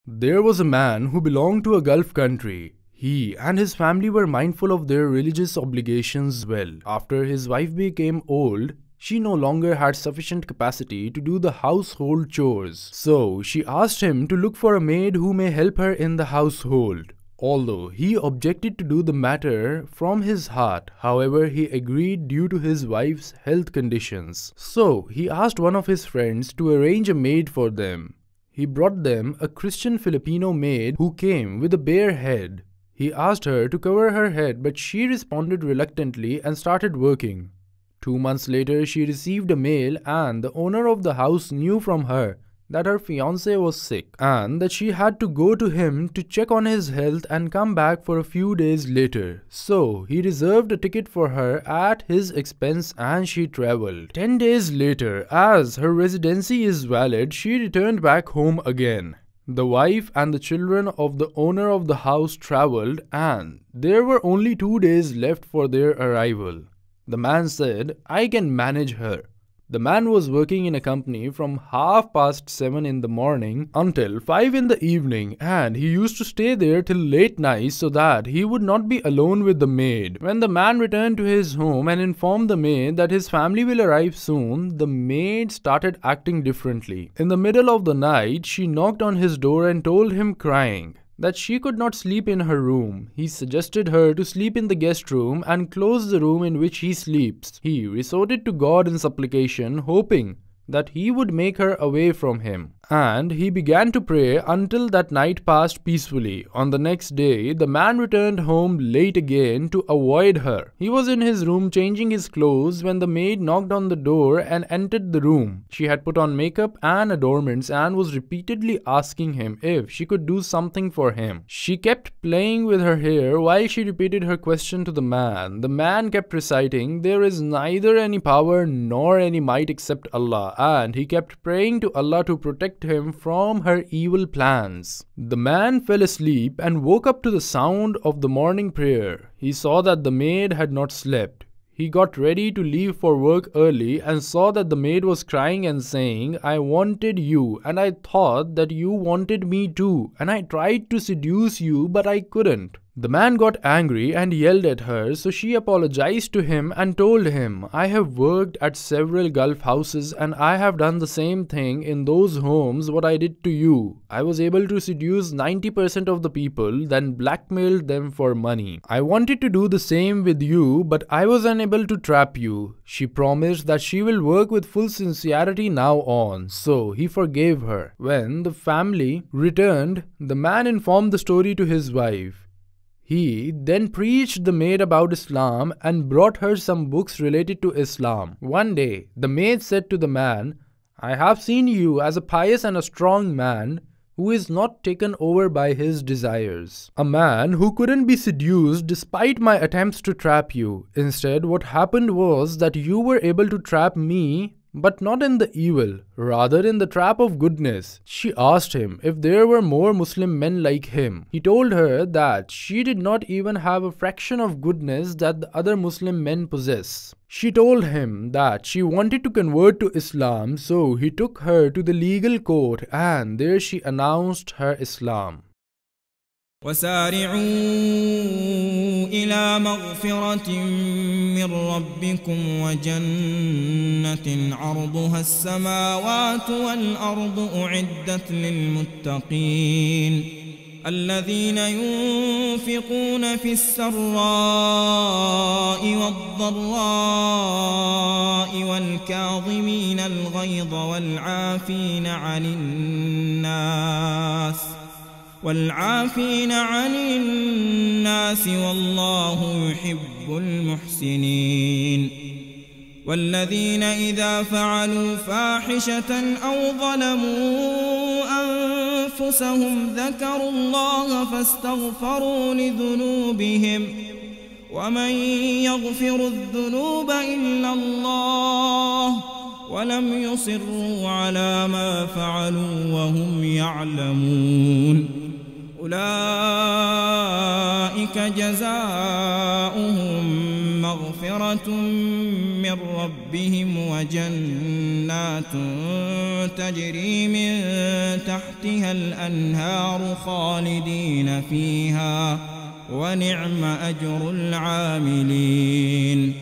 There was a man who belonged to a Gulf country. He and his family were mindful of their religious obligations well. After his wife became old, she no longer had sufficient capacity to do the household chores. So she asked him to look for a maid who may help her in the household. Although he objected to do the matter from his heart, however, he agreed due to his wife's health conditions. So he asked one of his friends to arrange a maid for them. He brought them a Christian Filipino maid who came with a bare head. He asked her to cover her head, but she responded reluctantly and started working. 2 months later, she received a mail, and the owner of the house knew from her that her fiancé was sick and that she had to go to him to check on his health and come back for a few days later. So he reserved a ticket for her at his expense and she traveled. 10 days later, as her residency is valid, she returned back home again. The wife and the children of the owner of the house traveled, and there were only 2 days left for their arrival. The man said, "I can manage her." The man was working in a company from 7:30 in the morning until 5 in the evening, and he used to stay there till late night so that he would not be alone with the maid. When the man returned to his home and informed the maid that his family will arrive soon, the maid started acting differently. In the middle of the night, she knocked on his door and told him, crying, that she could not sleep in her room. He suggested her to sleep in the guest room and close the room in which he sleeps. He resorted to God in supplication, hoping that he would make her away from him. And he began to pray until that night passed peacefully. On the next day, the man returned home late again to avoid her. He was in his room changing his clothes when the maid knocked on the door and entered the room. She had put on makeup and adornments and was repeatedly asking him if she could do something for him. She kept playing with her hair while she repeated her question to the man. The man kept reciting, "There is neither any power nor any might except Allah," and he kept praying to Allah to protect him from her evil plans. The man fell asleep and woke up to the sound of the morning prayer. He saw that the maid had not slept. He got ready to leave for work early and saw that the maid was crying and saying, "I wanted you, and I thought that you wanted me too, and I tried to seduce you, but I couldn't." The man got angry and yelled at her, so she apologized to him and told him, "I have worked at several Gulf houses and I have done the same thing in those homes what I did to you. I was able to seduce 90% of the people, then blackmailed them for money. I wanted to do the same with you, but I was unable to trap you." She promised that she will work with full sincerity now on, so he forgave her. When the family returned, the man informed the story to his wife. He then preached the maid about Islam and brought her some books related to Islam. One day, the maid said to the man, "I have seen you as a pious and a strong man who is not taken over by his desires. A man who couldn't be seduced despite my attempts to trap you. Instead, what happened was that you were able to trap me, but not in the evil, rather in the trap of goodness." She asked him if there were more Muslim men like him. He told her that she did not even have a fraction of goodness that the other Muslim men possess. She told him that she wanted to convert to Islam, so he took her to the legal court and there she announced her Islam. وسارعوا إلى مغفرة من ربكم وجنة عرضها السماوات والأرض أعدت للمتقين الذين ينفقون في السراء والضراء والكاظمين الغيظ والعافين عن الناس والله يحب المحسنين. والذين إذا فعلوا فاحشة أو ظلموا أنفسهم ذكروا الله فاستغفروا لذنوبهم ومن يغفر الذنوب إلا الله ولم يصروا على ما فعلوا وهم يعلمون أولئك جزاؤهم مغفرة من من ربهم وجنات تجري من تحتها الأنهار خالدين فيها ونعم أجر العاملين.